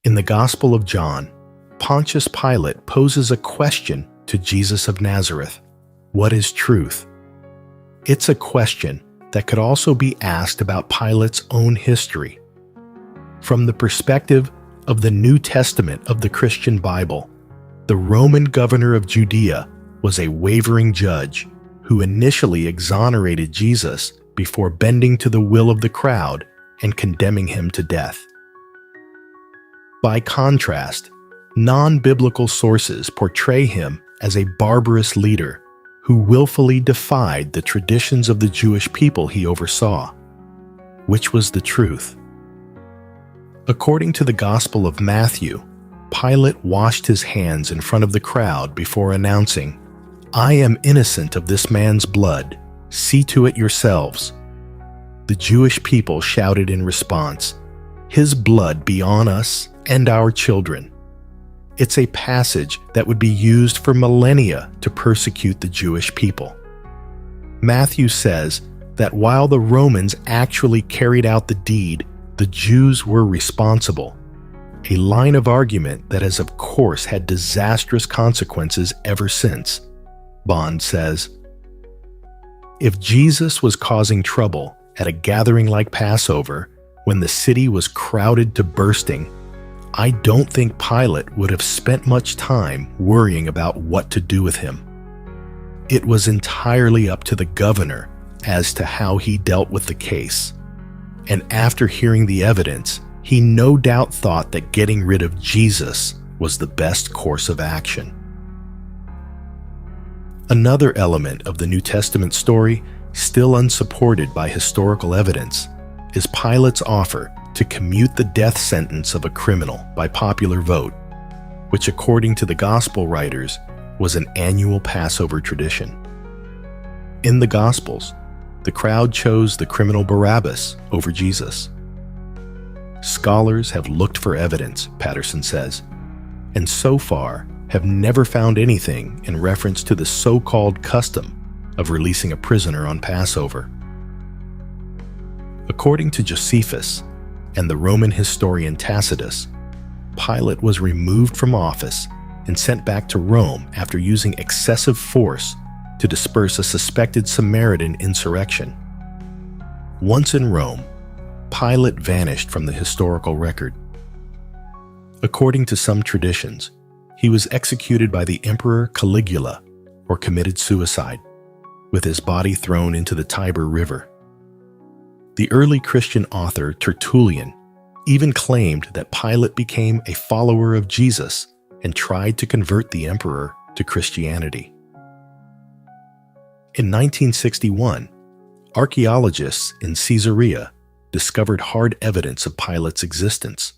In the Gospel of John, Pontius Pilate poses a question to Jesus of Nazareth. What is truth? It's a question that could also be asked about Pilate's own history. From the perspective of the New Testament of the Christian Bible, the Roman governor of Judea was a wavering judge who initially exonerated Jesus before bending to the will of the crowd and condemning him to death. By contrast, non-biblical sources portray him as a barbarous leader who willfully defied the traditions of the Jewish people he oversaw. Which was the truth? According to the Gospel of Matthew, Pilate washed his hands in front of the crowd before announcing, "I am innocent of this man's blood. See to it yourselves." The Jewish people shouted in response, "His blood be on us and our children." It's a passage that would be used for millennia to persecute the Jewish people. Matthew says that while the Romans actually carried out the deed, the Jews were responsible, a line of argument that has of course had disastrous consequences ever since. Bond says, if Jesus was causing trouble at a gathering like Passover when the city was crowded to bursting, I don't think Pilate would have spent much time worrying about what to do with him. It was entirely up to the governor as to how he dealt with the case. And after hearing the evidence, he no doubt thought that getting rid of Jesus was the best course of action. Another element of the New Testament story, still unsupported by historical evidence, is Pilate's offer to commute the death sentence of a criminal by popular vote, which according to the Gospel writers was an annual Passover tradition. In the Gospels, the crowd chose the criminal Barabbas over Jesus. Scholars have looked for evidence, Patterson says, and so far have never found anything in reference to the so-called custom of releasing a prisoner on Passover. According to Josephus and the Roman historian Tacitus, Pilate was removed from office and sent back to Rome after using excessive force to disperse a suspected Samaritan insurrection. Once in Rome, Pilate vanished from the historical record. According to some traditions, he was executed by the Emperor Caligula or committed suicide, with his body thrown into the Tiber River. The early Christian author Tertullian even claimed that Pilate became a follower of Jesus and tried to convert the emperor to Christianity. In 1961, archaeologists in Caesarea discovered hard evidence of Pilate's existence.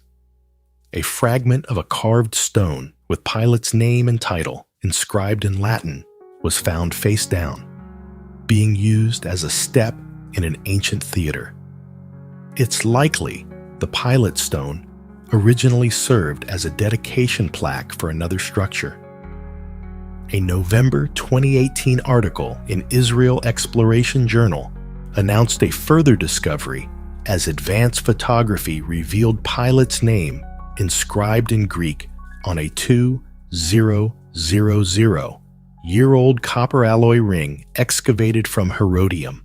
A fragment of a carved stone with Pilate's name and title inscribed in Latin was found face down, being used as a step in an ancient theater. It's likely the Pilate stone originally served as a dedication plaque for another structure. A November 2018 article in Israel Exploration Journal announced a further discovery as advanced photography revealed Pilate's name inscribed in Greek on a 2000-year-old copper alloy ring excavated from Herodium.